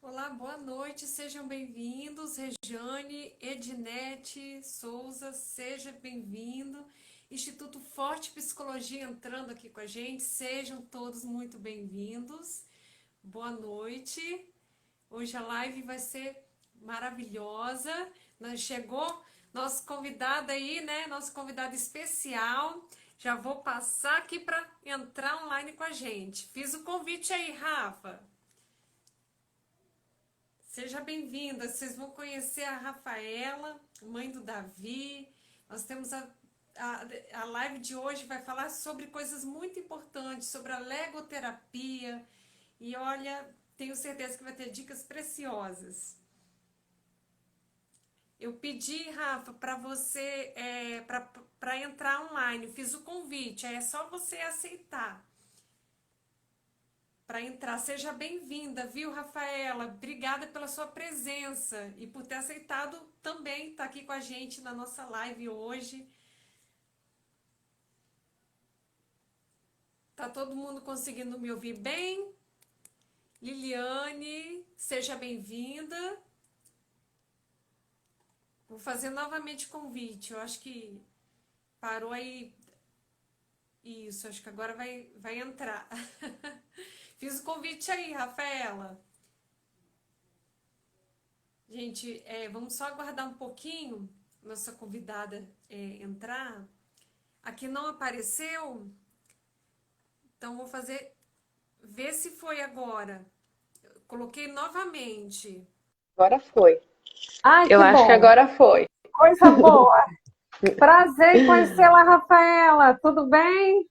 Olá, boa noite, sejam bem-vindos. Rejane, Ednete Souza, seja bem-vindo. Instituto Forte Psicologia entrando aqui com a gente, sejam todos muito bem-vindos. Boa noite. Hoje a live vai ser maravilhosa. Chegou nosso convidado aí, né? Nosso convidado especial. Já vou passar aqui para entrar online com a gente. Fiz o convite aí, Rafa. Seja bem-vinda. Vocês vão conhecer a Rafaela, mãe do Davi. Nós temos a live de hoje vai falar sobre coisas muito importantes, sobre a legoterapia. E olha, tenho certeza que vai ter dicas preciosas. Eu pedi, Rafa, para você, para entrar online. Eu fiz o convite, aí é só você aceitar. Para entrar. Seja bem-vinda, viu, Rafaela? Obrigada pela sua presença e por ter aceitado também estar aqui com a gente na nossa live hoje. Tá todo mundo conseguindo me ouvir bem? Liliane, seja bem-vinda. Vou fazer novamente o convite. Eu acho que parou aí. Isso, acho que agora vai entrar. Fiz o convite aí, Rafaela. Gente, vamos só aguardar um pouquinho, nossa convidada entrar. Aqui não apareceu, então vou ver se foi agora. Coloquei novamente. Agora foi. Ai, Eu que acho que bom. agora foi. Coisa boa. Prazer em conhecê-la, Rafaela. Tudo bem?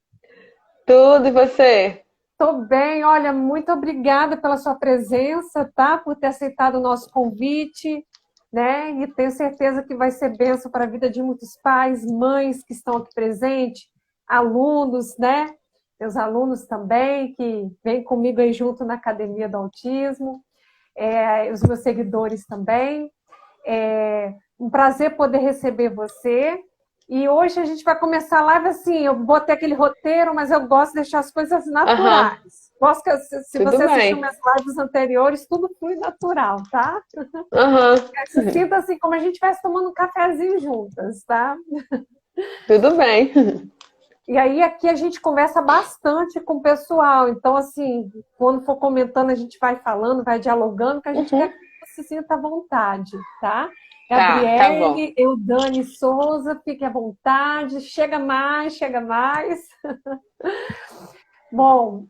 Tudo e você? Tô bem. Olha, muito obrigada pela sua presença, tá? Por ter aceitado o nosso convite, né? E tenho certeza que vai ser bênção para a vida de muitos pais, mães que estão aqui presentes, alunos, né? Meus alunos também, que vêm comigo aí junto na Academia do Autismo, os meus seguidores também. É um prazer poder receber você. E hoje a gente vai começar a live assim, eu botei aquele roteiro, mas eu gosto de deixar as coisas Aham, naturais. Gosto que, se tudo você assistiu bem. minhas lives anteriores, tudo flui natural, tá? Aham, Se sinta assim, como a gente estivesse tomando um cafezinho juntas, tá? tudo bem. E aí aqui a gente conversa bastante com o pessoal, então assim, quando for comentando, a gente vai falando, vai dialogando, que a gente quer Uhum. que você se sinta à vontade, tá? Tá bom. Gabriele, Eudane Souza, fique à vontade, chega mais, chega mais. Bom,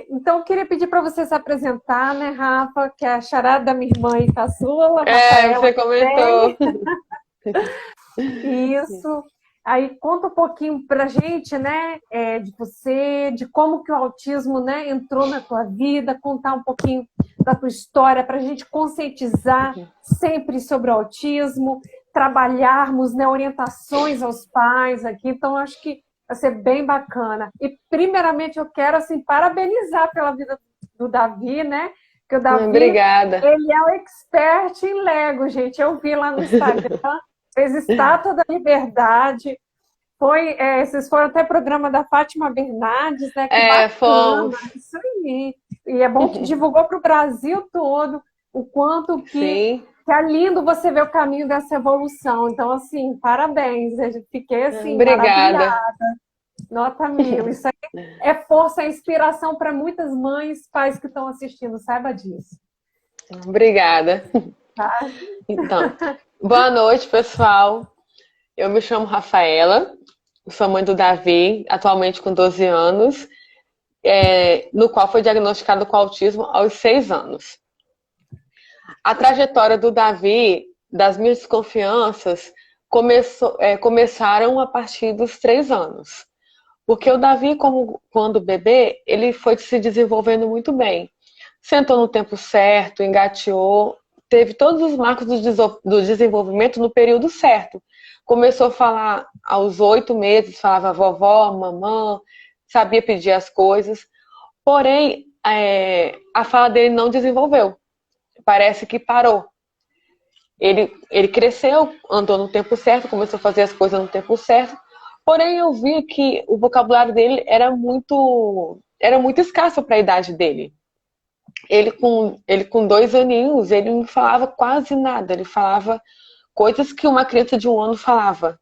então eu queria pedir para você se apresentar, né, Rafa, que é a charada da minha irmã e caçula, Rafaela Você comentou. também. Isso. Aí conta um pouquinho pra gente, né, de você, de como que o autismo, né, entrou na tua vida, contar um pouquinho da tua história para a gente conscientizar sempre sobre o autismo, trabalharmos, né, orientações aos pais aqui. Então acho que vai ser bem bacana. E primeiramente eu quero assim parabenizar pela vida do Davi, né? Que o Davi, Obrigada. ele é o expert em Lego, gente. Eu vi lá no Instagram, fez Estátua da Liberdade. Vocês foram até programa da Fátima Bernardes, né? Que bacana, Fomos. isso aí. E é bom que divulgou para o Brasil todo o quanto Sim. que é lindo você ver o caminho dessa evolução. Então, assim, parabéns. Eu fiquei, assim, Obrigada. maravilhada. Nota 1000. Isso aí é força, é inspiração para muitas mães, pais que estão assistindo. Saiba disso. Obrigada. Tá? Então, boa noite, pessoal. Eu me chamo Rafaela, sou mãe do Davi, atualmente com 12 anos, no qual foi diagnosticado com autismo aos 6 anos. A trajetória do Davi, das minhas desconfianças, começaram a partir dos 3 anos. Porque o Davi, quando bebê, ele foi se desenvolvendo muito bem. Sentou no tempo certo, engateou, teve todos os marcos do desenvolvimento no período certo. Começou a falar aos 8 meses, falava vovó, mamã, sabia pedir as coisas. Porém, a fala dele não desenvolveu. Parece que parou. Ele cresceu, andou no tempo certo, começou a fazer as coisas no tempo certo. Porém, eu vi que o vocabulário dele era muito escasso para a idade dele. ele com 2 aninhos, ele não falava quase nada. Ele falava coisas que uma criança de 1 ano falava.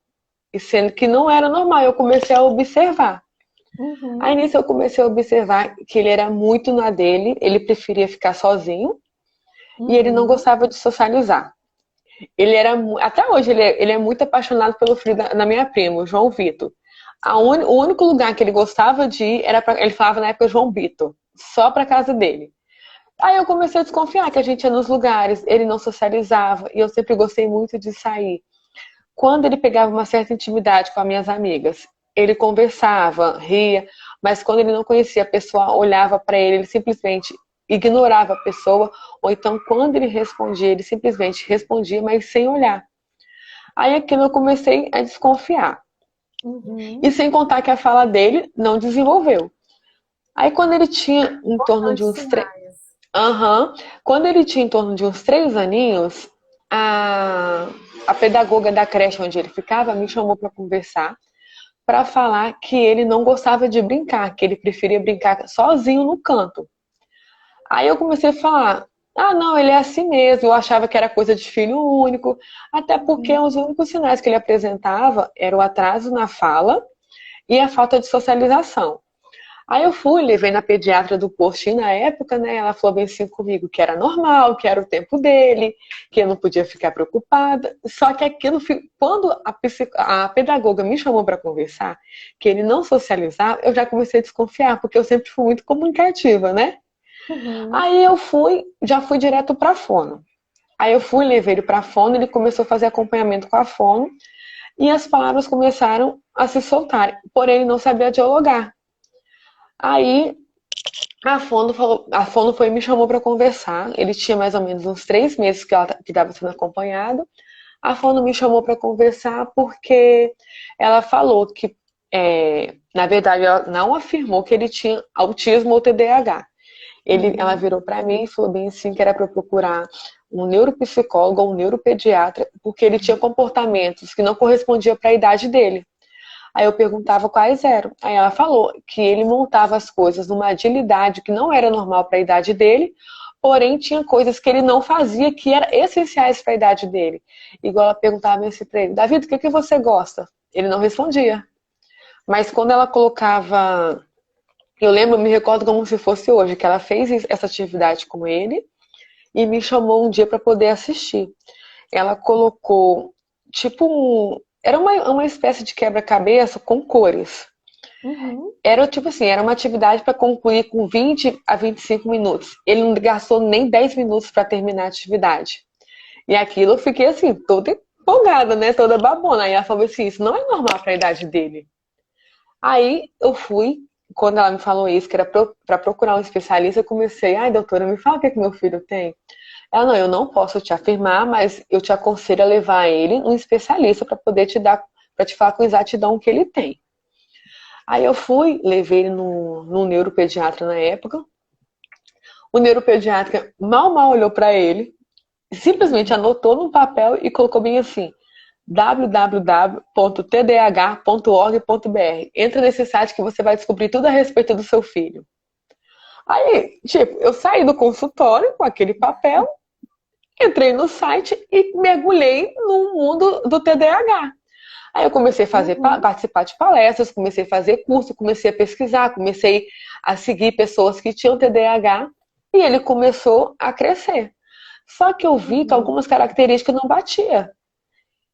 E sendo que não era normal, eu comecei a observar. Uhum. Aí nisso eu comecei a observar que ele era muito na dele, ele preferia ficar sozinho e ele não Uhum. gostava de socializar. Até hoje, ele é muito apaixonado pelo filho da minha prima, o João Vitor. O único lugar que ele gostava de ir ele falava na época João Vitor, só pra casa dele. Aí eu comecei a desconfiar que a gente ia nos lugares, ele não socializava e eu sempre gostei muito de sair. Quando ele pegava uma certa intimidade com as minhas amigas, ele conversava, ria, mas quando ele não conhecia a pessoa, olhava para ele simplesmente ignorava a pessoa, ou então quando ele respondia, ele simplesmente respondia, mas sem olhar. Aí aquilo eu comecei a desconfiar. Uhum. E sem contar que a fala dele não desenvolveu. Aí quando ele tinha em torno de Importantes uns três. sinais. Aham. Quando ele tinha em torno de uns 3 aninhos, a pedagoga da creche onde ele ficava me chamou para conversar, para falar que ele não gostava de brincar, que ele preferia brincar sozinho no canto. Aí eu comecei a falar, não, ele é assim mesmo, eu achava que era coisa de filho único, até porque os únicos sinais que ele apresentava era o atraso na fala e a falta de socialização. Aí eu fui, levei na pediatra do postinho na época, né? Ela falou bem assim comigo que era normal, que era o tempo dele, que eu não podia ficar preocupada. Só que aquilo, quando a pedagoga me chamou para conversar, que ele não socializava, eu já comecei a desconfiar, porque eu sempre fui muito comunicativa, né? Uhum. Aí eu já fui direto para a fono. Aí eu fui, levei ele para a fono, ele começou a fazer acompanhamento com a fono, e as palavras começaram a se soltar, porém ele não sabia dialogar. Aí a fono foi e me chamou para conversar. Ele tinha mais ou menos uns 3 meses que estava sendo acompanhado. A fono me chamou para conversar porque ela falou que, na verdade, ela não afirmou que ele tinha autismo ou TDAH. Ela Uhum. virou para mim e falou bem assim que era para eu procurar um neuropsicólogo ou um neuropediatra, porque ele tinha comportamentos que não correspondiam para a idade dele. Aí eu perguntava quais eram. Aí ela falou que ele montava as coisas numa agilidade que não era normal para a idade dele, porém tinha coisas que ele não fazia que eram essenciais para a idade dele. Igual ela perguntava assim para ele, Davi, do que você gosta? Ele não respondia. Mas quando ela colocava. Me recordo como se fosse hoje, que ela fez essa atividade com ele e me chamou um dia para poder assistir. Ela colocou, tipo, era uma espécie de quebra-cabeça com cores. Uhum. Era tipo assim, era uma atividade para concluir com 20 a 25 minutos. Ele não gastou nem 10 minutos para terminar a atividade. E aquilo eu fiquei assim, toda empolgada, né? Toda babona. Aí ela falou assim, isso não é normal para a idade dele. Aí eu fui, quando ela me falou isso, que era para procurar um especialista, eu comecei, doutora, me fala o que meu filho tem. Ela, não, eu não posso te afirmar, mas eu te aconselho a levar ele um especialista para poder para te falar com exatidão o que ele tem. Aí eu fui, levei ele no neuropediatra na época. O neuropediatra mal olhou para ele, simplesmente anotou num papel e colocou bem assim: www.tdh.org.br. Entra nesse site que você vai descobrir tudo a respeito do seu filho. Aí, tipo, eu saí do consultório com aquele papel, entrei no site e mergulhei no mundo do TDAH. Aí eu comecei a Uhum. participar de palestras, comecei a fazer curso, comecei a pesquisar, comecei a seguir pessoas que tinham TDAH e ele começou a crescer. Só que eu vi que Uhum. algumas características não batiam.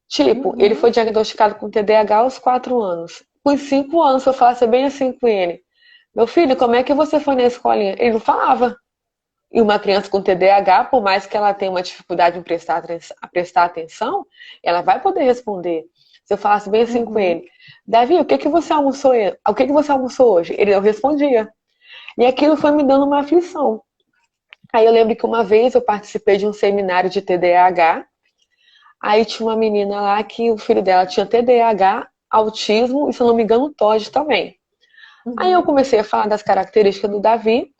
Tipo, ele Uhum. foi diagnosticado com TDAH aos 4 anos. Com 5 anos, eu falasse bem assim com ele: Meu filho, como é que você foi na escolinha? Ele não falava. E uma criança com TDAH, por mais que ela tenha uma dificuldade em prestar atenção, ela vai poder responder. Se eu falasse bem assim com Uhum. ele: Davi, o que que você almoçou? O que que você almoçou hoje? Ele não respondia. E aquilo foi me dando uma aflição. Aí eu lembro que uma vez eu participei de um seminário de TDAH. Aí tinha uma menina lá que o filho dela tinha TDAH, autismo e, se eu não me engano, TOD também. Aí eu Uhum. comecei a falar das características do Davi.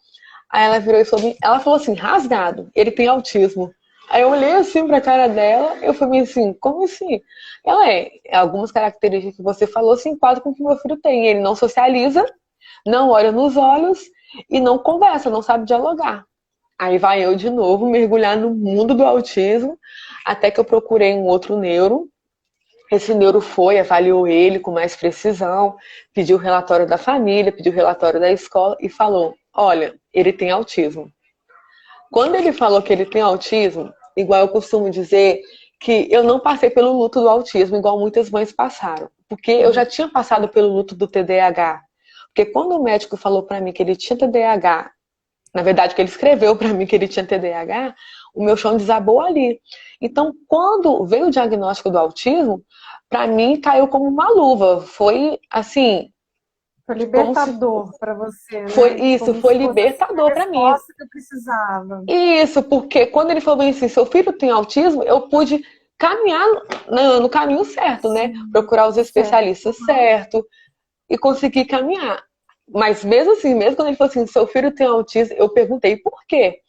Aí ela virou e falou, ela falou assim, rasgado, ele tem autismo. Aí eu olhei assim pra cara dela, eu falei assim, como assim? Ela algumas características que você falou se enquadram com o que meu filho tem. Ele não socializa, não olha nos olhos e não conversa, não sabe dialogar. Aí vai eu de novo mergulhar no mundo do autismo, até que eu procurei um outro neuro. Esse neuro foi, avaliou ele com mais precisão, pediu o relatório da família, pediu o relatório da escola e falou: olha, ele tem autismo. Quando ele falou que ele tem autismo, igual eu costumo dizer, que eu não passei pelo luto do autismo, igual muitas mães passaram. Porque eu já tinha passado pelo luto do TDAH. Porque quando o médico falou para mim que ele tinha TDAH, na verdade, que ele escreveu para mim que ele tinha TDAH, o meu chão desabou ali. Então, quando veio o diagnóstico do autismo, para mim caiu como uma luva. Foi assim, Foi como se libertador para você, foi né? isso, Como foi se fosse assim, a libertador para mim. resposta que eu precisava. Isso, porque quando ele falou bem assim, seu filho tem autismo, eu pude caminhar no caminho certo, né? Sim, Procurar os certo. especialistas certo e conseguir caminhar. Mas mesmo assim, mesmo quando ele falou assim, seu filho tem autismo, eu perguntei por quê?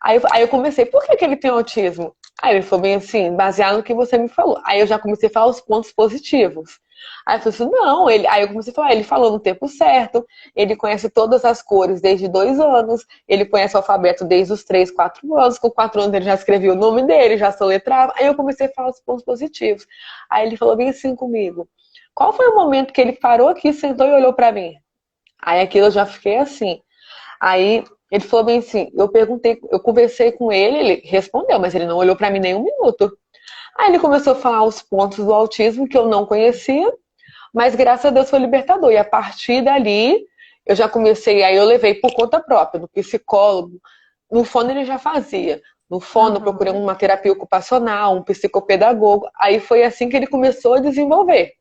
Aí eu comecei, por que ele tem autismo? Aí ele falou bem assim, baseado no que você me falou. Aí eu já comecei a falar os pontos positivos. Aí eu falei assim, não, aí eu comecei a falar, ele falou no tempo certo, ele conhece todas as cores desde 2 anos, ele conhece o alfabeto desde os 3, 4 anos, com 4 anos ele já escrevia o nome dele, já soletrava. Aí eu comecei a falar os pontos positivos. Aí ele falou bem assim comigo, qual foi o momento que ele parou aqui, sentou e olhou pra mim? Aí aquilo eu já fiquei assim. Aí ele falou bem assim, eu perguntei, eu conversei com ele, ele respondeu, mas ele não olhou pra mim nem um minuto. Aí ele começou a falar os pontos do autismo que eu não conhecia, mas graças a Deus foi libertador. E a partir dali, eu já comecei, aí eu levei por conta própria, no psicólogo. No fono ele já fazia. No fono eu procurei Uhum. uma terapia ocupacional, um psicopedagogo. Aí foi assim que ele começou a desenvolver.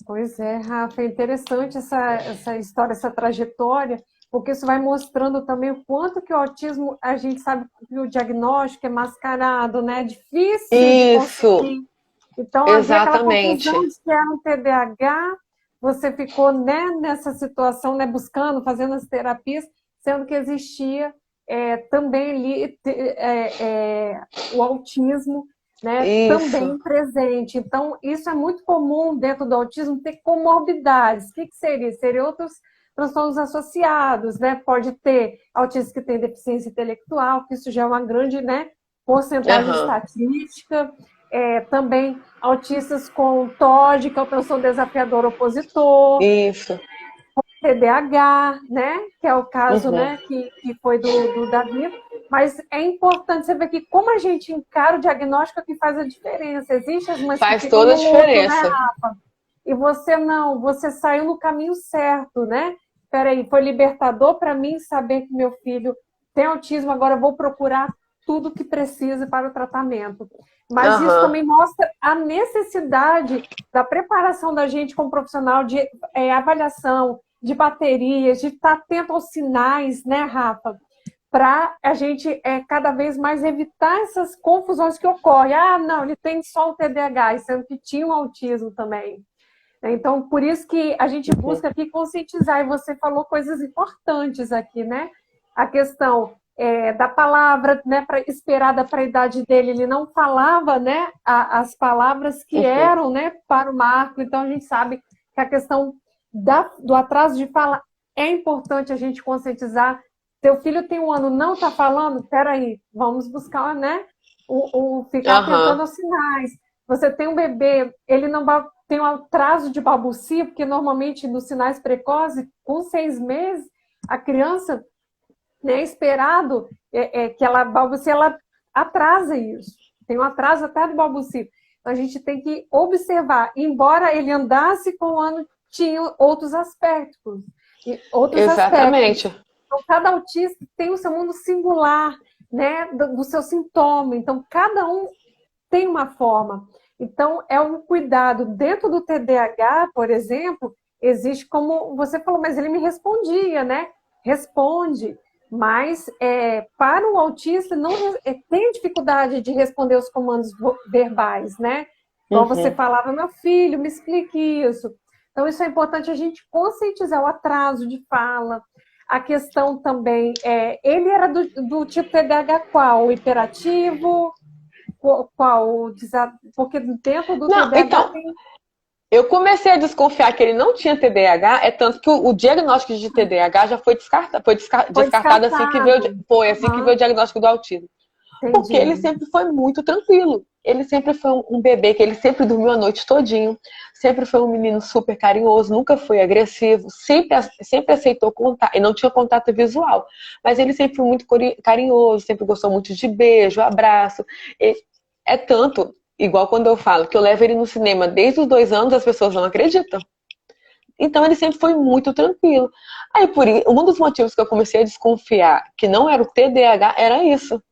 Pois é, Rafa, é interessante essa história, essa trajetória, porque isso vai mostrando também o quanto que o autismo, a gente sabe que o diagnóstico é mascarado, né? É difícil de Isso, conseguir. Então, havia aquela confusão exatamente. de que era um TDAH, você ficou, né, nessa situação, né, buscando, fazendo as terapias, sendo que existia também ali o autismo, né, Isso. também presente. Então, isso é muito comum dentro do autismo ter comorbidades. O que seria? Seriam outros transtornos associados, né? Pode ter autistas que têm deficiência intelectual, que isso já é uma grande, né, porcentagem Aham. estatística. Também autistas com TOD, que é o transtorno desafiador opositor, Isso. TDAH, né? Que é o caso, Uhum. né? Que foi do Davi. Mas é importante você ver que como a gente encara o diagnóstico é que faz a diferença. Existem as mães que Faz ficam toda a no luto, né, diferença. Rafa? E você não, você saiu no caminho certo, né? Peraí, foi libertador para mim saber que meu filho tem autismo, agora eu vou procurar tudo que precisa para o tratamento. Mas isso Aham. também mostra a necessidade da preparação da gente como profissional de avaliação, de baterias, de estar atento aos sinais, né, Rafa? Para a gente cada vez mais evitar essas confusões que ocorrem. Ah, não, ele tem só o TDAH, sendo que tinha o autismo também. Então, por isso que a gente Uhum. busca aqui conscientizar, e você falou coisas importantes aqui, né? A questão da palavra, né, esperada para a idade dele, ele não falava, né, as palavras que Uhum. eram, né, para o Marco. Então, a gente sabe que a questão do atraso de fala é importante a gente conscientizar. Teu filho tem 1 ano, não está falando? Peraí, vamos buscar, né, ficar atentando Aham. aos sinais. Você tem um bebê, ele não vai tem um atraso de balbucia, porque normalmente nos sinais precoces, com 6 meses, a criança, né, esperado que ela balbucie, ela atrasa isso. Tem um atraso até do balbucio. Então a gente tem que observar. Embora ele andasse com 1 ano, tinha outros aspectos. Outros aspectos. Exatamente. Então, cada autista tem o seu mundo singular, né, do seu sintoma. Então, cada um tem uma forma. Então, é um cuidado. Dentro do TDAH, por exemplo, existe como você falou, mas ele me respondia, né? Responde. Mas para o autista não tem dificuldade de responder os comandos verbais, né? Então você Uhum. falava, meu filho, me explique isso. Então, isso é importante a gente conscientizar o atraso de fala. A questão também ele era do tipo TDAH qual? O hiperativo? Qual? Porque dentro do Não, TDAH então, tem. Eu comecei a desconfiar que ele não tinha TDAH, é tanto que o diagnóstico de TDAH já foi descartado, Foi descartado assim que veio, descartado. assim que veio o diagnóstico do autismo. Porque ele Entendi. sempre foi muito tranquilo. Ele sempre foi um bebê que ele sempre dormiu a noite todinho, sempre foi um menino super carinhoso, nunca foi agressivo, sempre aceitou contato, e não tinha contato visual, mas ele sempre foi muito carinhoso, sempre gostou muito de beijo, abraço. É tanto, igual quando eu falo que eu levo ele no cinema desde os 2 anos, as pessoas não acreditam. Então ele sempre foi muito tranquilo. Aí um dos motivos que eu comecei a desconfiar que não era o TDAH era isso.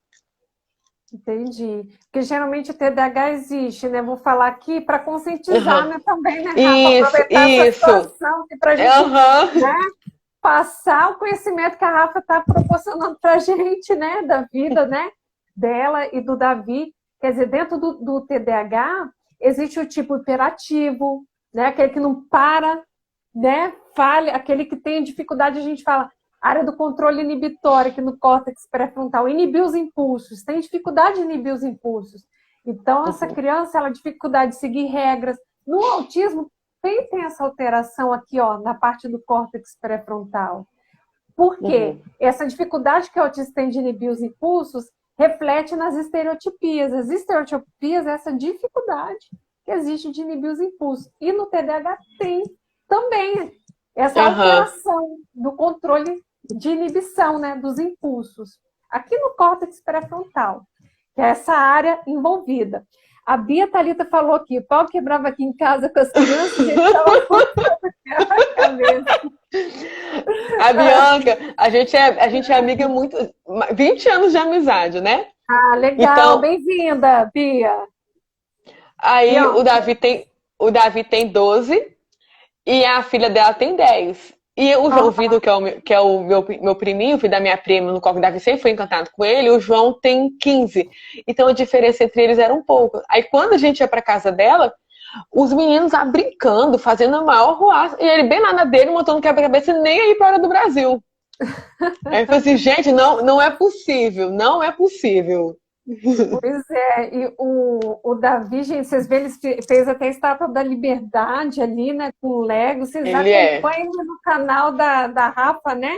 Entendi. Porque geralmente o TDAH existe, né? Vou falar aqui para conscientizar, Uhum. né, também, né, Rafa? Isso, Aproveitar essa isso. situação para a gente, Uhum. né, passar o conhecimento que a Rafa está proporcionando para a gente, né, da vida, né, dela e do Davi. Quer dizer, dentro do TDAH existe o tipo hiperativo, né, aquele que não para, né, falha, aquele que tem dificuldade, a gente fala, área do controle inibitório aqui no córtex pré-frontal, inibir os impulsos, tem dificuldade de inibir os impulsos. Então, essa criança, ela tem dificuldade de seguir regras. No autismo, tem essa alteração aqui, ó, na parte do córtex pré-frontal. Por quê? Essa dificuldade que o autista tem de inibir os impulsos reflete nas estereotipias. As estereotipias é essa dificuldade que existe de inibir os impulsos. E no TDAH tem também essa alteração do controle de inibição, né, dos impulsos. Aqui no córtex pré-frontal, que é essa área envolvida. A Bia Thalita falou aqui, o pau quebrava aqui em casa com as crianças, e ele estava contando quebra-cabeça. A Bianca, a gente é amiga muito, 20 anos de amizade, né? Ah, legal, Então, bem-vinda, Bia. aí o Bianca. Davi tem, o Davi tem 12 e a filha dela tem 10. E o João Vitor, que é o meu priminho, filho da minha prima, no qual o Davi sempre foi encantado com ele, o João tem 15. Então a diferença entre eles era um pouco. Aí quando a gente ia pra casa dela, os meninos lá brincando, fazendo a maior ruaça, e ele bem lá na dele, montando quebra-cabeça, e nem aí para hora do Brasil. Aí eu falei assim, gente, não, não é possível, não é possível. Pois é, e o Davi, gente, vocês veem, ele fez até a Estátua da Liberdade ali, né, com o Lego. Vocês Ele é. acompanham no canal da Rafa, né?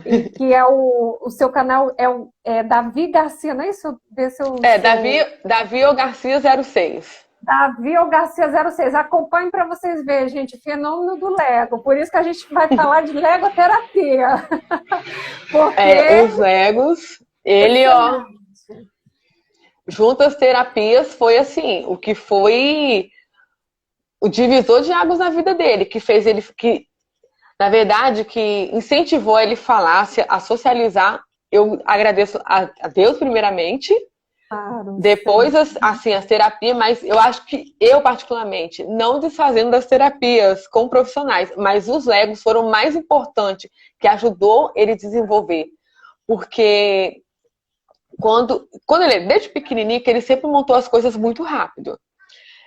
E que é o seu canal é Davi Garcia, não é isso? Davi ou Garcia 06. Davi ou Garcia 06. Acompanhe para vocês verem, gente, fenômeno do Lego. Por isso que a gente vai falar de Legoterapia. Porque Os Legos, ele, ó, junto às terapias, foi assim, o que foi o divisor de águas na vida dele, que fez ele, que, na verdade, que incentivou ele a socializar. Eu agradeço a Deus primeiramente, depois as terapias, mas eu acho que eu particularmente, não desfazendo das terapias com profissionais, mas os Legos foram o mais importante, que ajudou ele a desenvolver, porque quando ele, desde pequenininho, ele sempre montou as coisas muito rápido.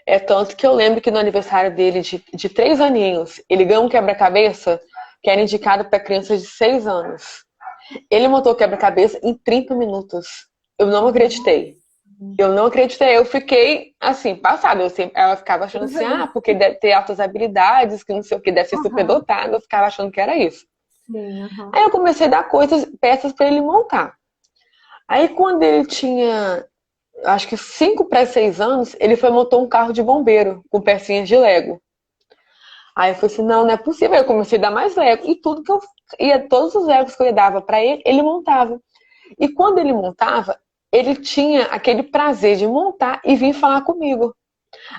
É tanto que eu lembro que no aniversário dele, de 3 aninhos, ele ganhou um quebra-cabeça que era indicado para crianças de 6 anos. Ele montou o quebra-cabeça em 30 minutos. Eu não acreditei. Eu fiquei, assim, passada. Ela ficava achando assim, porque deve ter altas habilidades, que não sei o que, deve ser superdotado. Eu ficava achando que era isso. Aí eu comecei a dar peças para ele montar. Aí quando ele tinha, acho que 5 para 6 anos, ele montou um carro de bombeiro com pecinhas de Lego. Aí eu falei assim, não é possível. Aí eu comecei a dar mais Lego. E todos os Legos que eu dava para ele, ele montava. E quando ele montava, ele tinha aquele prazer de montar e vir falar comigo.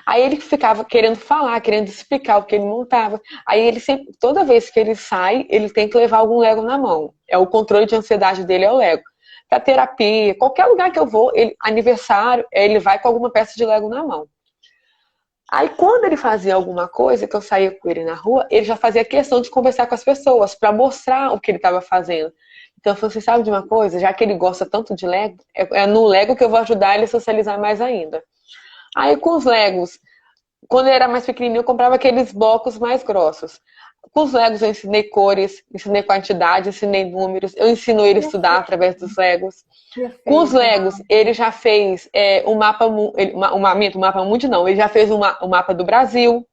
Aí ele ficava querendo falar, querendo explicar o que ele montava. Aí ele sempre, toda vez que ele sai, ele tem que levar algum Lego na mão. O controle de ansiedade dele é o Lego. Pra terapia, qualquer lugar que eu vou, aniversário, ele vai com alguma peça de Lego na mão. Aí quando ele fazia alguma coisa, que eu saía com ele na rua, ele já fazia questão de conversar com as pessoas, para mostrar o que ele estava fazendo. Então eu falei, você sabe de uma coisa? Já que ele gosta tanto de Lego, é no Lego que eu vou ajudar ele a socializar mais ainda. Aí com os Legos, quando ele era mais pequenininho, eu comprava aqueles blocos mais grossos. Com os Legos eu ensinei cores, ensinei quantidade, ensinei números, eu ensino ele a estudar através dos Legos. Com os Legos, ele já fez um mapa mundi, não, ele já fez um mapa do Brasil.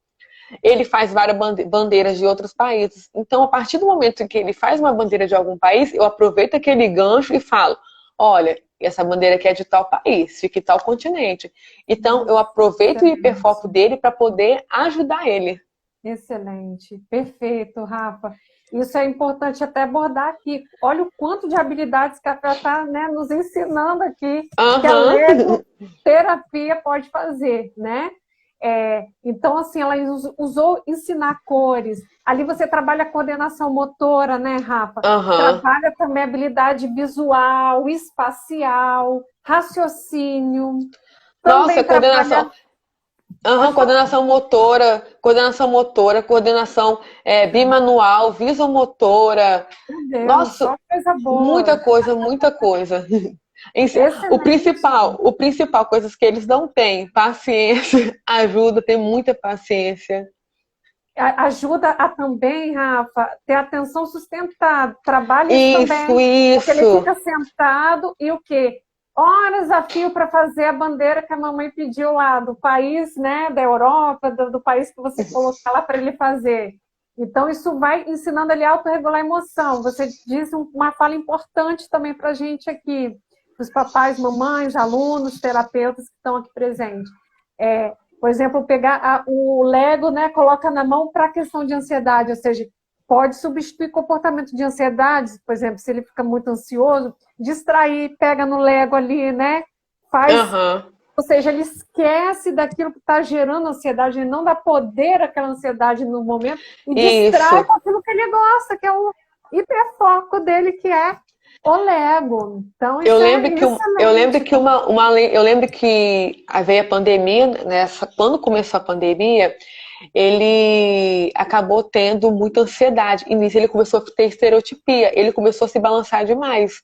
ele faz várias bandeiras de outros países. Então, a partir do momento em que ele faz uma bandeira de algum país, eu aproveito aquele gancho e falo, olha, essa bandeira aqui é de tal país, fica em tal continente. Então, eu aproveito o hiperfoco dele para poder ajudar ele. Excelente, perfeito, Rafa. Isso é importante até abordar aqui. Olha o quanto de habilidades que a Fé está, né, nos ensinando aqui, que a Aham. legoterapia pode fazer, né? Então, assim, ela usou ensinar cores. Ali você trabalha a coordenação motora, né, Rafa? Aham. Trabalha também habilidade visual, espacial, raciocínio. Nossa, Também trabalha. coordenação. Aham, Pode falar, coordenação bimanual, visomotora. meu Deus, Nossa, só coisa muita boa. coisa, muita coisa. Excelente. O principal, coisas que eles não têm, paciência, ajuda, tem muita paciência. Ajuda a também, Rafa, ter atenção sustentada. Trabalha isso Isso, também. Porque ele isso. fica sentado e o quê? Horas a fio para fazer a bandeira que a mamãe pediu lá, do país, né, da Europa, do país que você colocar lá para ele fazer. Então, isso vai ensinando ele a autorregular a emoção. Você disse uma fala importante também para a gente aqui, os papais, mamães, alunos, terapeutas que estão aqui presentes. Por exemplo, pegar o Lego, né, coloca na mão para a questão de ansiedade, ou seja, pode substituir comportamento de ansiedade, por exemplo, se ele fica muito ansioso, distrair, pega no Lego ali, né, faz, Aham. ou seja, ele esquece daquilo que está gerando ansiedade, ele não dá poder àquela ansiedade no momento e distrai Isso. com aquilo que ele gosta, que é o hiperfoco dele, que é o Lego. Então, Eu isso é lembro que, excelente também. eu lembro que veio a pandemia, quando começou a pandemia, ele acabou tendo muita ansiedade. E nisso ele começou a ter estereotipia, ele começou a se balançar demais.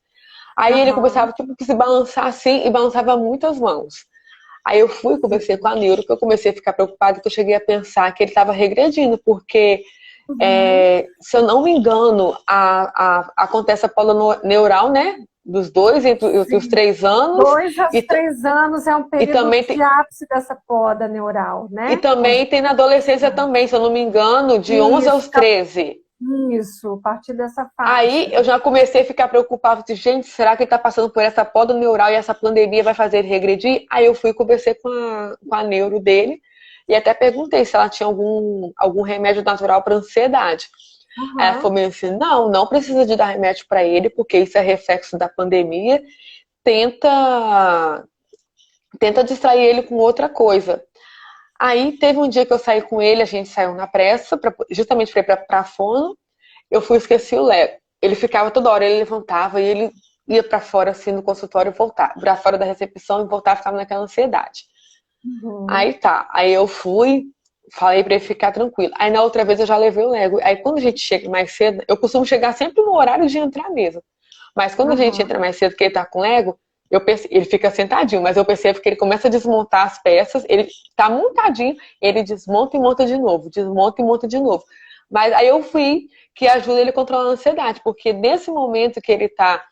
Aí ele Aham, começava tipo, a se balançar assim e balançava muito as mãos. Aí eu fui, conversei com a neuro, que eu comecei a ficar preocupada, que eu cheguei a pensar que ele estava regredindo, porque uhum. se eu não me engano, acontece a polo neural, né? Dos dois, entre os Sim. 3 anos, 2 a 3 anos é um e período também de ápice dessa poda neural, e né? também tem na adolescência também, se eu não me engano, de 11 Isso, aos 13. isso, a partir dessa Aí faixa. eu já comecei a ficar preocupada, de gente, será que ele está passando por essa poda neural e essa pandemia vai fazer ele regredir? Aí eu fui conversar com a neuro dele e até perguntei se ela tinha algum remédio natural para ansiedade. Aí ela Aham, falou assim, não, não precisa de dar remédio para ele, porque isso é reflexo da pandemia. Tenta, tenta distrair ele com outra coisa. Aí teve um dia que eu saí com ele, a gente saiu na pressa, justamente para ir para fono. Eu fui e esqueci o Lego. Ele ficava toda hora, ele levantava e ele ia para fora assim no consultório e voltava, para fora da recepção e voltava, ficava naquela ansiedade. uhum. Aí tá, aí eu fui, falei pra ele ficar tranquilo. Aí na outra vez eu já levei o Lego. Aí quando a gente chega mais cedo, eu costumo chegar sempre no horário de entrar mesmo. Mas quando a gente entra Aham. mais cedo que ele tá com Lego, ele fica sentadinho, mas eu percebo que ele começa a desmontar as peças, ele tá montadinho, ele desmonta e monta de novo, desmonta e monta de novo. Mas aí eu fui que ajuda ele a controlar a ansiedade, porque nesse momento que ele tá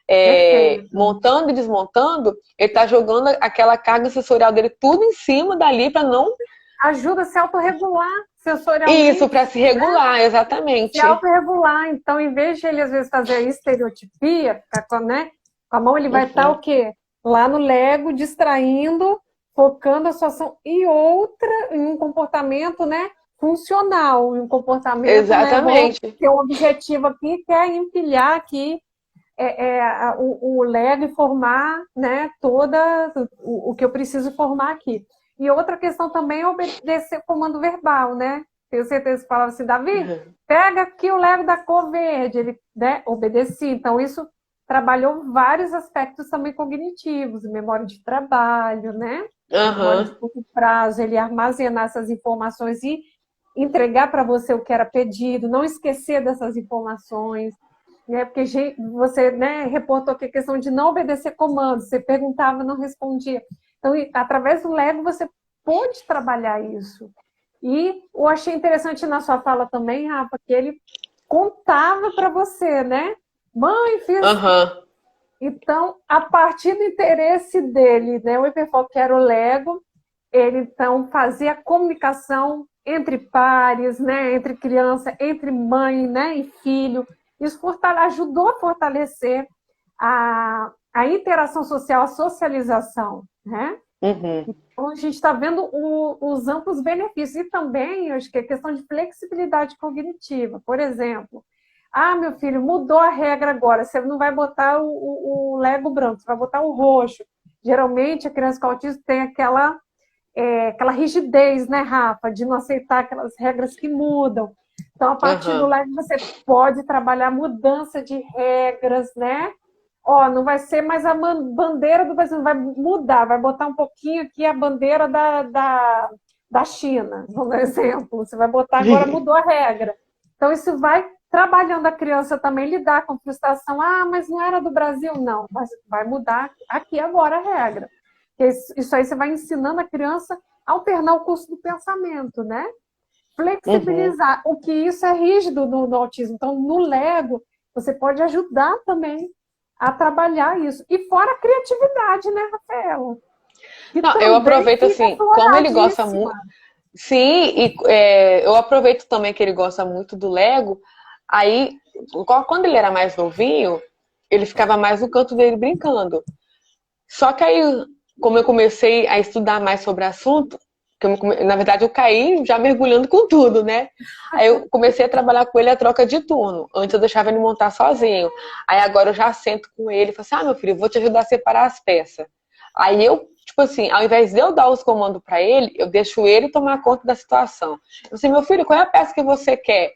Perfeito. montando e desmontando, ele tá jogando aquela carga sensorial dele tudo em cima dali para não. Ajuda a se autorregular Isso, sensorialmente, para se né? regular, Se exatamente. autorregular. Então, em vez de ele, às vezes, fazer a estereotipia, ficar com, né, com a mão, ele vai estar Uhum. o quê? Lá no Lego, distraindo, focando a sua ação. E outra, em um comportamento, né, funcional, em um comportamento, né, vou Exatamente. ter um objetivo aqui, que é empilhar aqui o Lego e formar, né, toda o que eu preciso formar aqui. E outra questão também é obedecer o comando verbal, né? Tenho certeza que falava assim, Davi, Uhum. pega aqui o Lego da cor verde. Ele, né, obedecia. Então, isso trabalhou vários aspectos também cognitivos, memória de trabalho, né? Memória de Uhum. curto prazo, ele armazenar essas informações e entregar para você o que era pedido, não esquecer dessas informações, né? Porque você, né, reportou aqui a questão de não obedecer comandos, você perguntava, não respondia. Então, através do Lego, você pôde trabalhar isso. E eu achei interessante na sua fala também, Rafa, que ele contava para você, né? Mãe, fiz. Uhum. Então, a partir do interesse dele, né, o hiperfoco que era o Lego, ele então fazia a comunicação entre pares, né? Entre criança, entre mãe, né? E filho. Isso ajudou a fortalecer a interação social, a socialização, né? Uhum. Então, a gente está vendo os amplos benefícios. E também, eu acho que é questão de flexibilidade cognitiva. Por exemplo, meu filho, mudou a regra agora. Você não vai botar o Lego branco, você vai botar o roxo. Geralmente, a criança com autismo tem aquela rigidez, né, Rafa, de não aceitar aquelas regras que mudam. Então, a partir do Lego, você pode trabalhar mudança de regras, né? Não vai ser mais a bandeira do Brasil, vai mudar, vai botar um pouquinho aqui a bandeira da China, por exemplo. Você vai botar agora, mudou a regra. Então, isso vai trabalhando a criança também lidar com frustração. Mas não era do Brasil? Não, mas vai mudar aqui agora a regra. Isso aí você vai ensinando a criança a alternar o curso do pensamento, né? Flexibilizar. O que isso é rígido no autismo. Então, no Lego, você pode ajudar também a trabalhar isso. E fora a criatividade, né, Rafaela? Não, eu aproveito assim, como ele gosta muito. Sim, e eu aproveito também que ele gosta muito do Lego. Aí, quando ele era mais novinho, ele ficava mais no canto dele brincando. Só que aí, como eu comecei a estudar mais sobre o assunto, na verdade eu caí já mergulhando com tudo, né? Aí eu comecei a trabalhar com ele a troca de turno. Antes eu deixava ele montar sozinho. Aí agora eu já sento com ele e falo assim, meu filho, eu vou te ajudar a separar as peças. Aí eu, tipo assim, ao invés de eu dar os comandos para ele, eu deixo ele tomar conta da situação. Eu falo assim, meu filho, qual é a peça que você quer?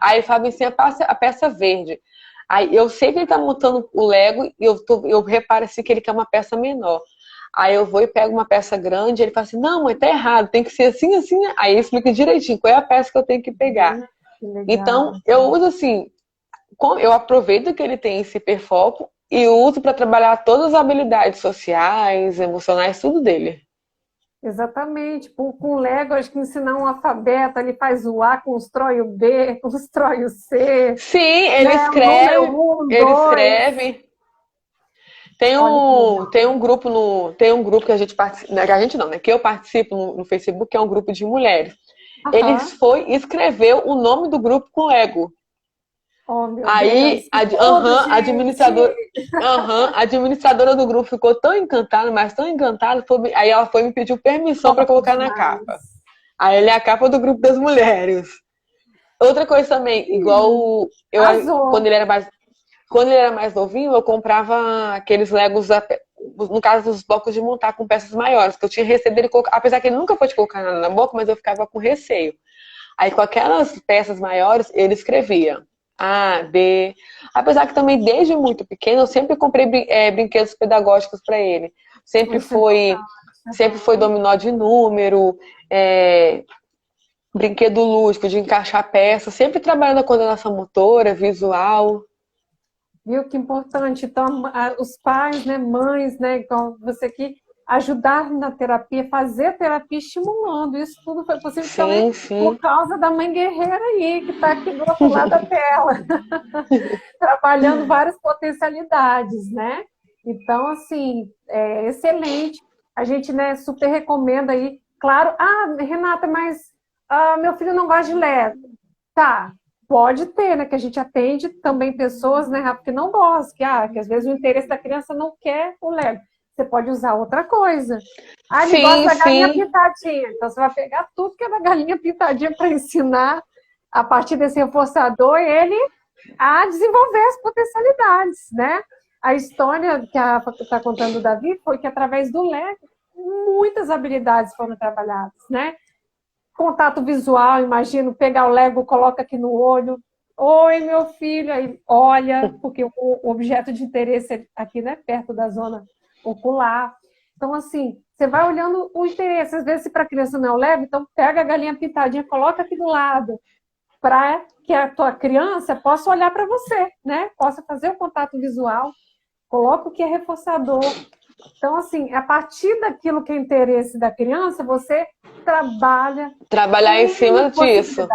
Aí ele fala assim, a peça verde. Aí eu sei que ele tá montando o Lego e eu reparo assim que ele quer uma peça menor. Aí eu vou e pego uma peça grande, ele fala assim, não, mãe, tá errado, tem que ser assim, assim. Aí ele explica direitinho qual é a peça que eu tenho que pegar. Então, eu uso assim, eu aproveito que ele tem esse hiperfoco e uso para trabalhar todas as habilidades sociais, emocionais, tudo dele. Exatamente. Com o Lego, acho que ensinar um alfabeto, ele faz o A, constrói o B, constrói o C. Sim, ele escreve. Tem um grupo que a gente participa, a gente não, né? Que eu participo no Facebook, que é um grupo de mulheres. Eles escreveu o nome do grupo com Lego. Aí a administradora do grupo ficou tão encantada, mas tão encantada, aí ela me pediu permissão para colocar na capa. Aí ele é a capa do grupo das mulheres. Outra coisa também, igual quando ele era mais novinho, eu comprava aqueles Legos, no caso dos blocos de montar com peças maiores, que eu tinha receio dele colocar, apesar que ele nunca pôde colocar nada na boca, mas eu ficava com receio. Aí com aquelas peças maiores, ele escrevia A, B. Apesar que também desde muito pequeno eu sempre comprei brinquedos pedagógicos para ele. Sempre foi dominó de número, brinquedo lúdico de encaixar peças, sempre trabalhando a coordenação motora, visual. Viu que importante? Então, os pais, né, mães, né, igual você aqui, ajudar na terapia, fazer terapia estimulando. Isso tudo foi possível também por causa da mãe guerreira aí, que está aqui do outro lado da tela, trabalhando várias potencialidades, né? Então, assim, é excelente. A gente, né, super recomenda aí. Claro, Renata, mas meu filho não gosta de Lego. Tá. Pode ter, né? Que a gente atende também pessoas, né, Rafa, que não gostam, que às vezes o interesse da criança não quer o Lego. Você pode usar outra coisa. Ele gosta da galinha pintadinha. Então você vai pegar tudo que é da galinha pintadinha para ensinar, a partir desse reforçador, ele a desenvolver as potencialidades, né? A história que a Rafa está contando do Davi foi que através do Lego muitas habilidades foram trabalhadas, né? Contato visual, imagino, pegar o Lego, coloca aqui no olho. Oi, meu filho, aí olha, porque o objeto de interesse é aqui, né, perto da zona ocular. Então, assim, você vai olhando o interesse. Às vezes, se para a criança não é o Lego, então pega a galinha pintadinha, coloca aqui do lado, para que a tua criança possa olhar para você, né? Possa fazer o contato visual, coloca o que é reforçador. Então, assim, a partir daquilo que é interesse da criança, você trabalhar em cima disso.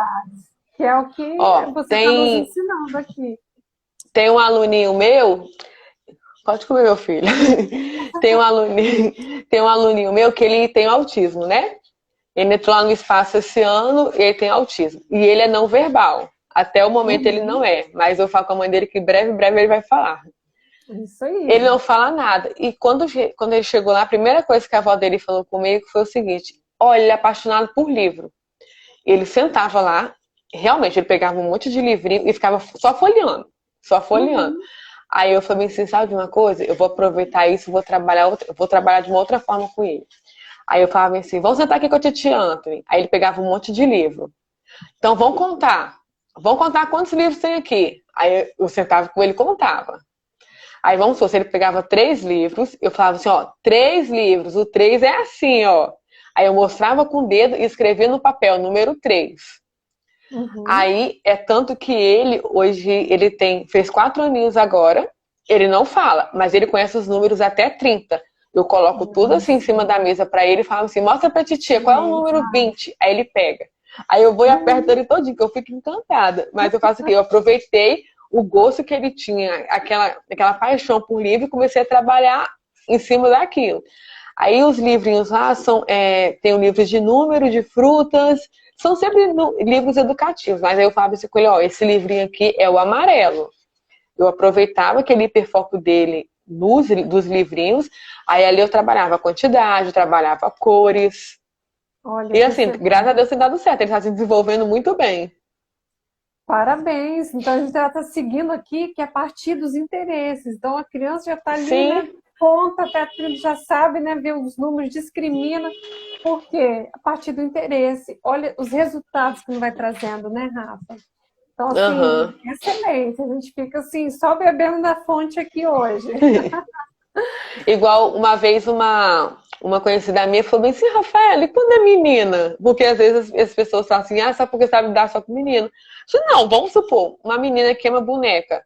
Que é o que você está nos ensinando aqui. Tem um aluninho meu, pode comer, meu filho. Tem um aluninho meu que ele tem autismo, né? Ele entrou lá no espaço esse ano e ele tem autismo. E ele é não verbal. Até o momento ele não é. Mas eu falo com a mãe dele que breve ele vai falar. Isso aí. Ele não fala nada. E quando ele chegou lá, a primeira coisa que a avó dele falou comigo foi o seguinte: olha, ele é apaixonado por livro. Ele sentava lá, realmente, ele pegava um monte de livrinho e ficava só folheando. Só folheando. Aí eu falei assim, sabe de uma coisa? Eu vou aproveitar isso, vou trabalhar de uma outra forma com ele. Aí eu falava assim, vamos sentar aqui com a titia Anthony. Aí ele pegava um monte de livro. Então, vamos contar. Vamos contar quantos livros tem aqui. Aí eu sentava com ele e contava. Aí vamos supor, se ele pegava 3 livros, eu falava assim, ó, 3 livros, o 3 é assim, ó. Aí eu mostrava com o dedo e escrevia no papel, número 3. Aí é tanto que ele, hoje, fez 4 aninhos agora, ele não fala, mas ele conhece os números até 30. Eu coloco tudo assim em cima da mesa pra ele e falo assim, mostra pra titia, qual é o número 20? Aí ele pega. Aí eu vou e aperto ele todinho, que eu fico encantada. Mas eu faço o quê? Eu aproveitei o gosto que ele tinha, aquela paixão por livro e comecei a trabalhar em cima daquilo. Aí os livrinhos lá tem o livro de número, de frutas, são sempre livros educativos, mas aí eu falava assim com ele, ó, esse livrinho aqui é o amarelo. Eu aproveitava aquele hiperfoco dele dos livrinhos, aí ali eu trabalhava a quantidade, eu trabalhava cores. Olha, E assim, graças a Deus tem dado certo, ele está se desenvolvendo muito bem. Parabéns. Então a gente já está seguindo aqui que é a partir dos interesses. Então a criança já está ali, Sim. né? Conta, até já sabe, né? Ver os números, discrimina. Por quê? A partir do interesse. Olha os resultados que não vai trazendo, né, Rafa? Então, assim, excelente. A gente fica assim, só bebendo da fonte aqui hoje. Igual uma vez uma conhecida minha falou bem assim, Rafael, e quando é menina? Porque às vezes as pessoas falam assim, só porque sabe dar só com menino. Eu falei, não, vamos supor, uma menina que ama boneca.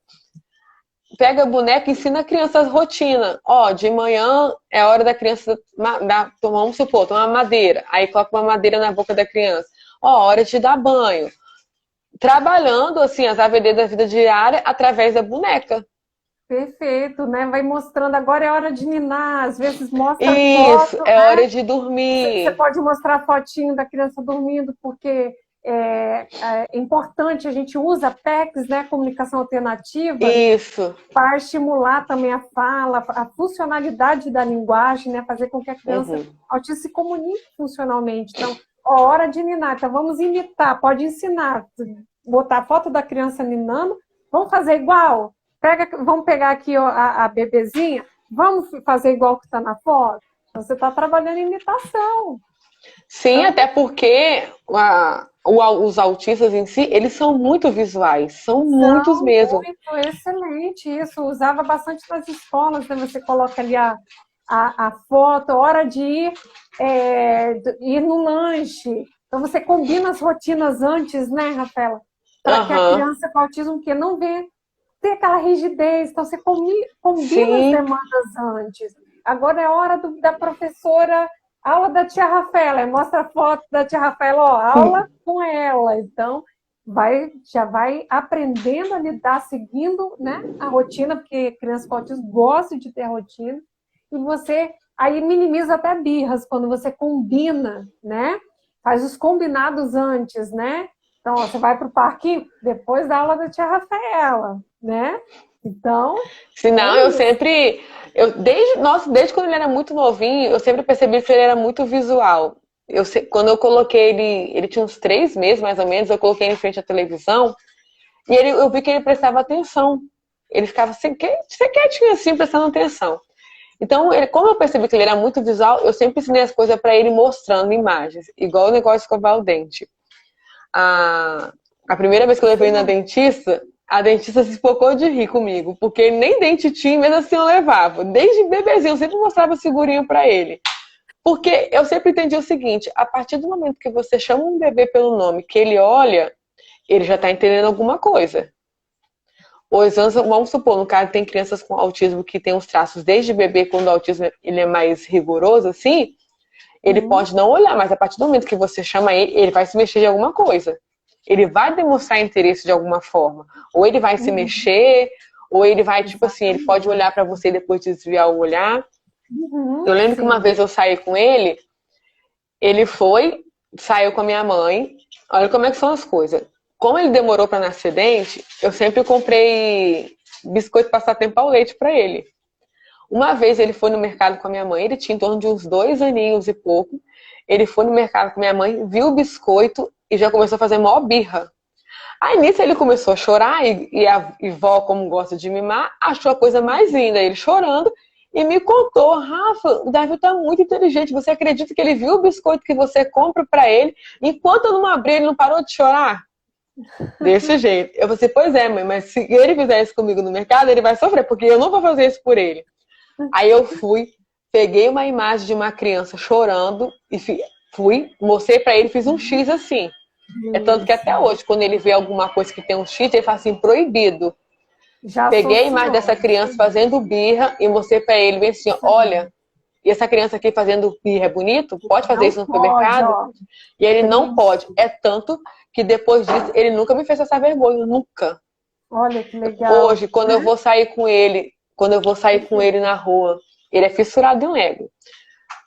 Pega a boneca e ensina a criança as rotinas. Ó, de manhã é hora da criança vamos supor, tomar madeira. Aí coloca uma madeira na boca da criança. Ó, hora de dar banho. Trabalhando, assim, as avenidas da vida diária através da boneca. Perfeito, né? Vai mostrando, agora é hora de ninar, às vezes mostra Isso, foto, é né? hora de dormir. Você pode mostrar fotinho da criança dormindo, porque é importante, a gente usa PECs, né? Comunicação alternativa. Isso. Para estimular também a fala, a funcionalidade da linguagem, né? Fazer com que a criança autista se comunique funcionalmente. Então, hora de ninar. Então, vamos imitar, pode ensinar. Botar a foto da criança ninando, vamos fazer igual? Vamos pegar aqui a bebezinha, vamos fazer igual que está na foto? Você está trabalhando em imitação. Sim, então, até porque os autistas em si, eles são muito visuais, são muitos mesmo. Muito, excelente isso. Usava bastante nas escolas, né? Você coloca ali a foto, hora de ir no lanche. Então você combina as rotinas antes, né, Rafaela? Para que a criança com autismo que não vê ter aquela rigidez. Então você combina as demandas antes. Agora é hora da professora. Aula da tia Rafaela, mostra a foto da tia Rafaela, ó, aula com ela. Então, já vai aprendendo a lidar, seguindo, né, a rotina, porque criança com autismo gosta de ter a rotina. E você aí minimiza até birras quando você combina, né? Faz os combinados antes, né? Então, ó, você vai para o parquinho depois da aula da tia Rafaela, né? Então. Senão, desde quando ele era muito novinho, eu sempre percebi que ele era muito visual. Quando eu coloquei ele tinha uns 3 meses, mais ou menos, eu coloquei ele em frente à televisão, e eu vi que ele prestava atenção. Ele ficava quietinho assim, prestando atenção. Então, como eu percebi que ele era muito visual, eu sempre ensinei as coisas para ele mostrando imagens, igual o negócio de escovar o dente. A primeira vez que eu levei ele na dentista, a dentista se espocou de rir comigo, porque nem dente tinha, mesmo assim eu levava. Desde bebezinho, eu sempre mostrava figurinha pra ele. Porque eu sempre entendi o seguinte, a partir do momento que você chama um bebê pelo nome, que ele olha, ele já tá entendendo alguma coisa. Vamos supor, no caso, tem crianças com autismo que tem os traços desde bebê, quando o autismo ele é mais rigoroso, assim, ele pode não olhar, mas a partir do momento que você chama ele vai se mexer de alguma coisa. Ele vai demonstrar interesse de alguma forma. Ou ele vai se mexer, ou ele vai, tipo assim, ele pode olhar para você e depois desviar o olhar. Eu lembro que uma vez eu saí com ele foi, saiu com a minha mãe. Olha como é que são as coisas. Como ele demorou para nascer dente, eu sempre comprei biscoito passatempo ao leite para ele. Uma vez ele foi no mercado com a minha mãe, ele tinha em torno de uns 2 aninhos e pouco. Ele foi no mercado com a minha mãe, viu o biscoito e já começou a fazer maior birra. Aí nisso ele começou a chorar e a vó, como gosta de mimar, achou a coisa mais linda, ele chorando e me contou: Rafa, o Davi tá muito inteligente, você acredita que ele viu o biscoito que você compra para ele, enquanto eu não abri ele não parou de chorar? Desse jeito. Eu falei: pois é, mãe, mas se ele fizer isso comigo no mercado, ele vai sofrer, porque eu não vou fazer isso por ele. Aí eu fui, peguei uma imagem de uma criança chorando e fui, mostrei para ele, fiz um X assim. É tanto que até hoje, quando ele vê alguma coisa que tem um X, ele fala assim: proibido. Já Peguei a associou. imagem dessa criança fazendo birra e mostrei pra ele, bem assim: olha, e essa criança aqui fazendo birra é bonito? Pode fazer Não isso no pode, supermercado? ó. E ele não Triste. pode. É tanto que depois disso, ele nunca me fez essa vergonha, nunca. Olha que legal. Hoje, quando eu vou sair com ele, na rua, ele é fissurado em Lego.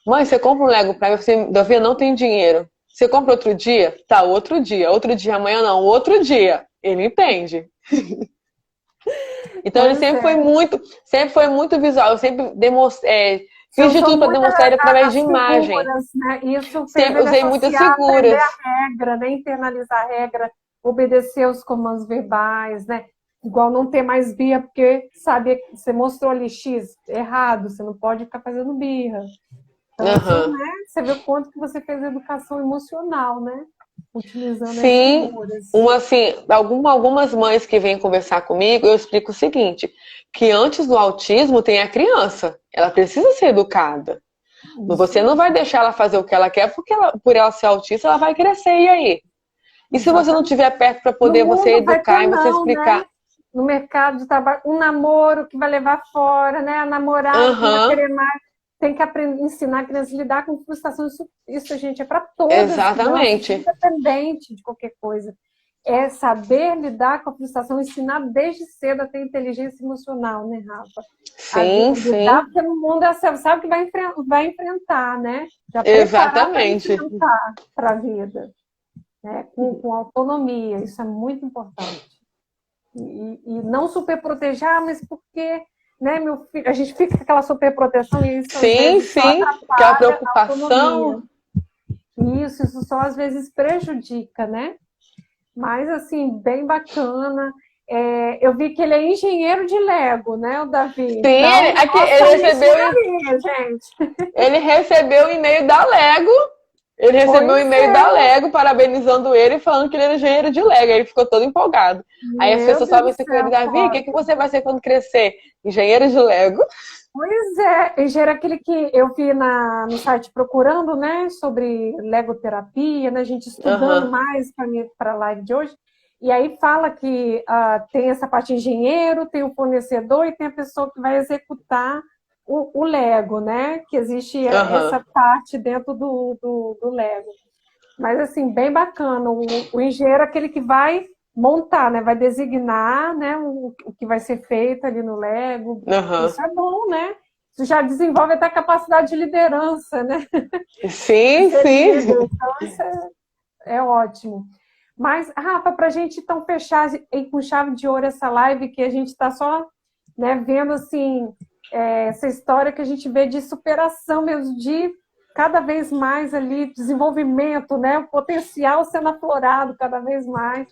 Mãe, você compra um Lego pra mim? Eu falei: Davi, não tem dinheiro. Você compra outro dia? Tá, outro dia. Outro dia, amanhã não, outro dia. Ele entende. Então ele sempre foi muito visual. Eu sempre fiz de tudo para demonstrar ele através de imagem. Figuras, né? Isso fez Sempre ele usei muitas associar, aprender figuras. a regra, né? Internalizar a regra, obedecer os comandos verbais, né? Igual não ter mais birra, porque sabia que você mostrou ali X errado, você não pode ficar fazendo birra. Então, assim, né? Você vê o quanto que você fez educação emocional, né? Utilizando as figuras. Assim, algumas mães que vêm conversar comigo, eu explico o seguinte: que antes do autismo tem a criança. Ela precisa ser educada. Você não vai deixar ela fazer o que ela quer, porque por ela ser autista, ela vai crescer, e aí? E se você não estiver perto para poder você educar e você explicar? Né? No mercado de trabalho, um namoro que vai levar fora, né? A namorada que vai querer mais. Tem que aprender, ensinar a criança a lidar com frustração. Isso gente, é para todas. Exatamente. Independente de qualquer coisa. É saber lidar com a frustração, ensinar desde cedo a ter inteligência emocional, né, Rafa? Sim. Porque no mundo você sabe que vai enfrentar, né? Já exatamente. Para a vida. Né? Com autonomia, isso é muito importante. E não superproteger, mas porque, né, meu filho, a gente fica com aquela superproteção e isso que é a preocupação. Isso só às vezes prejudica, né? Mas, assim, bem bacana. Eu vi que ele é engenheiro de Lego, né, o Davi? Sim, ele recebeu o e-mail da Lego. Ele recebeu um e-mail da Lego parabenizando ele e falando que ele era engenheiro de Lego. Aí ele ficou todo empolgado. Aí as pessoas estavam assim com ele: Davi, o que você vai ser quando crescer? Engenheiro de Lego? Pois é, engenheiro é aquele que eu vi no site procurando, né, sobre legoterapia, né, a gente estudando mais para a live de hoje. E aí fala que tem essa parte de engenheiro, tem o fornecedor e tem a pessoa que vai executar o Lego, né? Que existe essa parte dentro do Lego. Mas, assim, bem bacana. O engenheiro é aquele que vai montar, né? Vai designar, né? O que vai ser feito ali no Lego. Isso é bom, né? Isso já desenvolve até a capacidade de liderança, né? Sim. Então, isso é ótimo. Mas, Rafa, para a gente então fechar com chave de ouro essa live, que a gente está só, né, vendo assim, essa história que a gente vê de superação mesmo, de cada vez mais ali, desenvolvimento, né, o potencial sendo aflorado cada vez mais.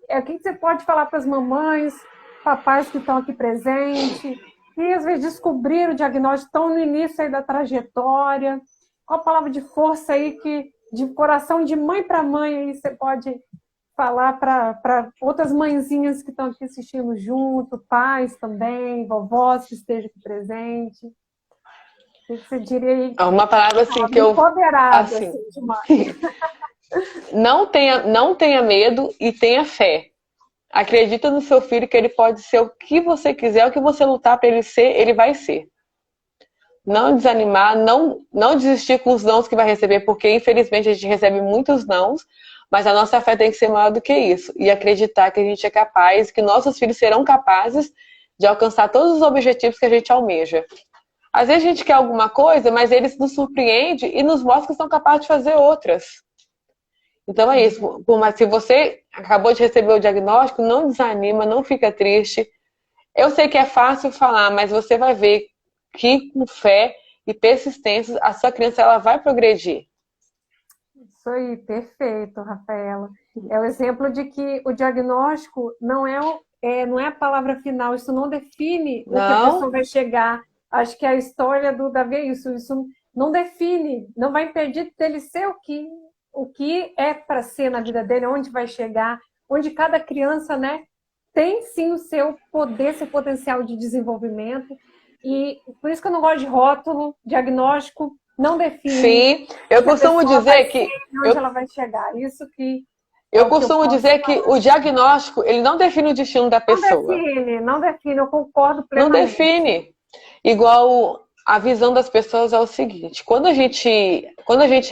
O que você pode falar para as mamães, papais que estão aqui presentes, que às vezes descobriram o diagnóstico, estão no início aí da trajetória? Qual a palavra de força aí, de coração de mãe para mãe, aí você pode falar para outras mãezinhas que estão aqui assistindo junto, pais também, vovós que estejam aqui presentes? O que você diria aí? Uma palavra assim que eu... Empoderada, assim, de mãe. Não tenha medo e tenha fé. Acredita no seu filho que ele pode ser o que você quiser, o que você lutar para ele ser, ele vai ser. Não desanimar, não desistir com os nãos que vai receber, porque infelizmente a gente recebe muitos nãos, mas a nossa fé tem que ser maior do que isso. E acreditar que a gente é capaz, que nossos filhos serão capazes de alcançar todos os objetivos que a gente almeja. Às vezes a gente quer alguma coisa, mas eles nos surpreendem e nos mostram que são capazes de fazer outras. Então é isso. Mas se você acabou de receber o diagnóstico, não desanima, não fica triste. Eu sei que é fácil falar, mas você vai ver que com fé e persistência a sua criança ela vai progredir. Isso aí, perfeito, Rafaela. É o exemplo de que o diagnóstico não é a palavra final, isso não define o que a pessoa Não? vai chegar. Acho que a história do Davi é isso não define, não vai impedir dele ser o que é para ser na vida dele, onde vai chegar, onde cada criança, né, tem sim o seu poder, seu potencial de desenvolvimento. E por isso que eu não gosto de rótulo, diagnóstico, não define Sim, eu que a costumo pessoa vai dizer ser que e onde ela vai chegar. Isso que é eu o que eu costumo posso dizer que falar. o diagnóstico, ele não define o destino da Não pessoa. define, não define, eu concordo Não plenamente. define. Igual a visão das pessoas é o seguinte, quando a gente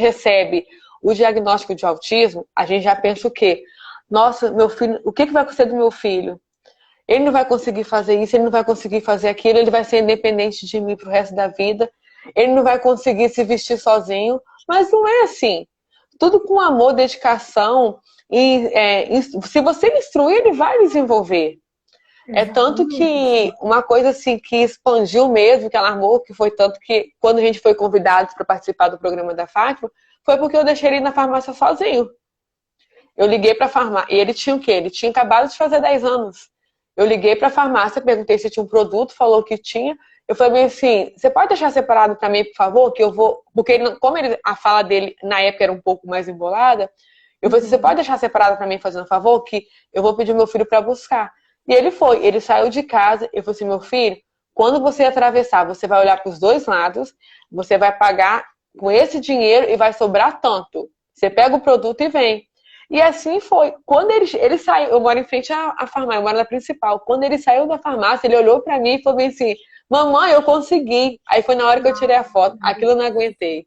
recebe o diagnóstico de autismo, a gente já pensa o quê? Nossa, meu filho, o que vai acontecer do meu filho? Ele não vai conseguir fazer isso, ele não vai conseguir fazer aquilo, ele vai ser independente de mim pro resto da vida, ele não vai conseguir se vestir sozinho, mas não é assim. Tudo com amor, dedicação, se você instruir, ele vai desenvolver. É tanto que Exatamente. uma coisa assim que expandiu mesmo, que alarmou, que foi tanto que quando a gente foi convidado para participar do programa da Fátima, foi porque eu deixei ele na farmácia sozinho. Eu liguei para a farmácia, e ele tinha o quê? Ele tinha acabado de fazer 10 anos. Eu liguei para a farmácia, perguntei se tinha um produto, falou que tinha. Eu falei assim, você pode deixar separado para mim, por favor, que eu vou... Porque a fala dele na época era um pouco mais embolada, eu falei assim, você pode deixar separado para mim, fazendo um favor, que eu vou pedir meu filho para buscar. E ele foi, ele saiu de casa, eu falei assim, meu filho, quando você atravessar, você vai olhar para os dois lados, você vai pagar com esse dinheiro e vai sobrar tanto. Você pega o produto e vem. E assim foi. Quando ele saiu, eu moro em frente à farmácia, eu moro na principal. Quando ele saiu da farmácia, ele olhou pra mim e falou bem assim: Mamãe, eu consegui. Aí foi na hora que eu tirei a foto. Aquilo eu não aguentei.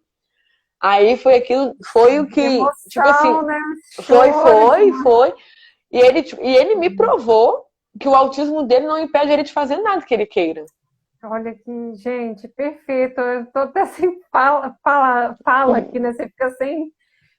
Aí foi aquilo, foi o que, tipo assim, Emoção, né? foi, Choro. foi, foi. E ele me provou que o autismo dele não impede ele de fazer nada que ele queira. Olha aqui, gente, perfeito. Eu estou até sem fala aqui, né? Você fica sem.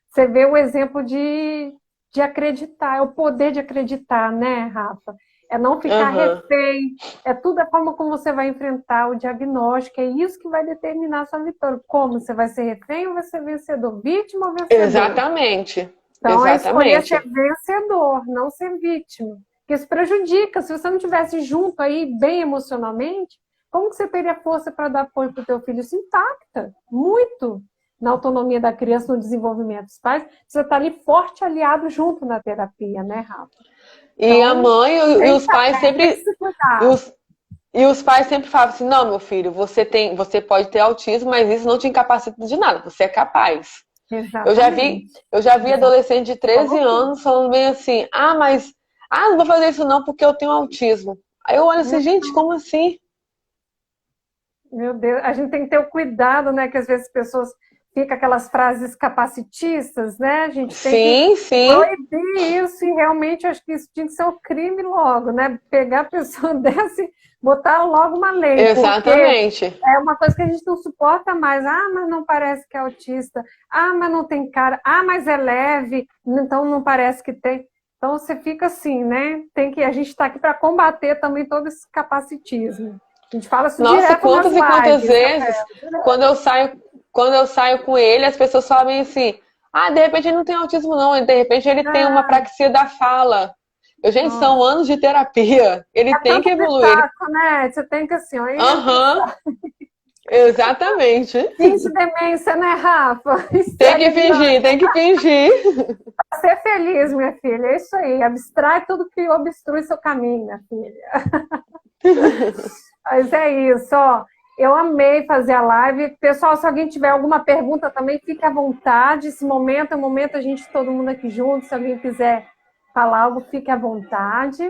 Você vê o exemplo de acreditar, é o poder de acreditar, né, Rafa? É não ficar Aham. refém, é tudo a forma como você vai enfrentar o diagnóstico, é isso que vai determinar a sua vitória. Como você vai ser refém ou vai ser vencedor? Vítima ou vencedor? Exatamente. Então, é escolher ser Exatamente. vencedor, não ser vítima. Porque isso prejudica. Se você não estivesse junto aí, bem emocionalmente, como que você teria força para dar apoio para o teu filho? Isso impacta muito na autonomia da criança, no desenvolvimento dos pais. Você está ali forte, aliado junto na terapia, né, Rafa? E a Então, mãe e tem que, os pais tem que sempre. se E cuidar. os pais sempre falam assim: não, meu filho, você pode ter autismo, mas isso não te incapacita de nada, você é capaz. Eu já vi, Exatamente. eu já vi Exatamente. adolescente de 13 Falou tudo. anos falando bem assim: não vou fazer isso não porque eu tenho autismo. Aí eu olho assim, gente, como assim? Meu Deus, a gente tem que ter o cuidado, né? Que às vezes as pessoas ficam aquelas frases capacitistas, né? A gente tem que Sim, sim, proibir isso e realmente acho que isso tinha que ser um crime logo, né? Pegar a pessoa dessa e botar logo uma lei, porque exatamente. é uma coisa que a gente não suporta mais. Ah, mas não parece que é autista. Ah, mas não tem cara. Ah, mas é leve, então não parece que tem. Então você fica assim, né? A gente está aqui para combater também todo esse capacitismo. A gente fala isso Nossa, direto nas quantas e quantas lives, vezes, Rafael. Direto. quando eu saio, quando eu saio com ele, as pessoas falam bem assim: de repente ele não tem autismo, não, de repente ele tem uma Ah, apraxia da fala. Gente, são nossa. anos de terapia. Ele É tem que tanto evoluir. pitaco, né? Você tem que assim, ó, entra, Aham, exatamente. finge demência, né, Rafa? E Tem segue que adiante. fingir, tem que fingir. Ser feliz, minha filha. É isso aí. Abstrai tudo que obstrui seu caminho, minha filha. Mas é isso, ó. Eu amei fazer a live. Pessoal, se alguém tiver alguma pergunta também, fique à vontade. Esse momento é o momento a gente, todo mundo aqui junto. Se alguém quiser falar algo, fique à vontade.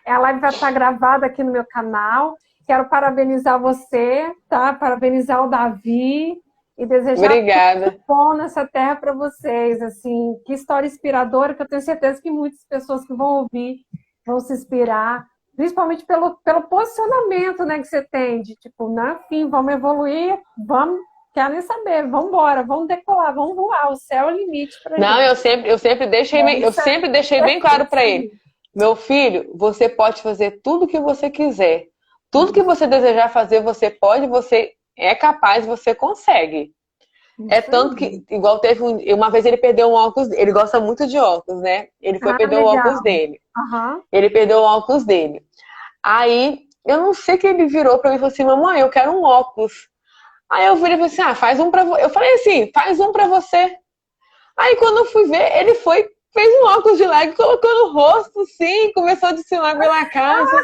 A live vai estar gravada aqui no meu canal. Quero parabenizar você, tá? Parabenizar o Davi e desejar tudo Obrigada. bom nessa terra para vocês. Assim, que história inspiradora, que eu tenho certeza que muitas pessoas que vão ouvir vão se inspirar. Principalmente pelo posicionamento, né, que você tem, de tipo, né, enfim, vamos evoluir, vamos quero nem saber. Vamos embora, vamos decolar, vamos voar. O céu é o limite para gente. Não, eu sempre deixei bem claro para ele. Meu filho, você pode fazer tudo o que você quiser. Tudo que você desejar fazer, você pode, você é capaz, você consegue. É tanto que, igual teve uma vez ele perdeu um óculos, ele gosta muito de óculos, né? Ele foi perder o óculos dele. Ele perdeu o óculos dele. Aí, eu não sei que ele virou pra mim e falou assim, mamãe, eu quero um óculos. Aí eu virei e falei assim, faz um pra você. Eu falei assim, faz um pra você. Aí quando eu fui ver, ele fez um óculos de Lego, colocou no rosto, sim, começou a desfilar pela casa.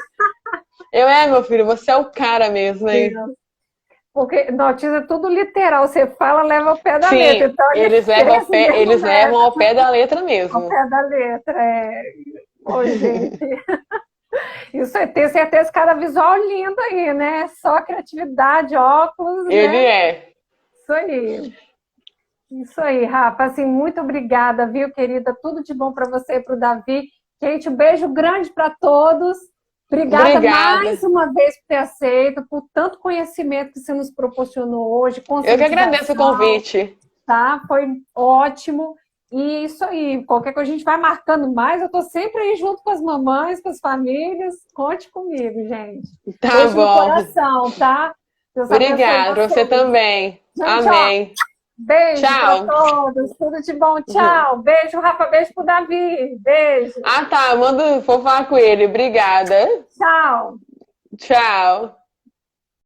Meu filho, você é o cara mesmo, hein? Porque notícia é tudo literal, você fala, leva ao pé da letra. Então, eles levam ao pé da letra mesmo. Ao pé da letra, Oi, gente. Isso aí, tenho certeza que cada visual lindo aí, né? Só criatividade, óculos, Ele é. Isso aí, Rafa. Assim, muito obrigada, viu, querida? Tudo de bom para você e para o Davi. Gente, um beijo grande para todos. Obrigada mais uma vez por ter aceito, por tanto conhecimento que você nos proporcionou hoje. Eu que agradeço o convite. Tá? Foi ótimo. E isso aí, qualquer coisa a gente vai marcando mais. Eu tô sempre aí junto com as mamães, com as famílias. Conte comigo, gente. Tá beijo bom. No coração, tá? Deus Obrigada, você também. Gente, amém. Beijo para todos, tudo de bom, tchau. Beijo, Rafa, beijo pro Davi, beijo. Tá, vou falar com ele, obrigada. Tchau. Tchau.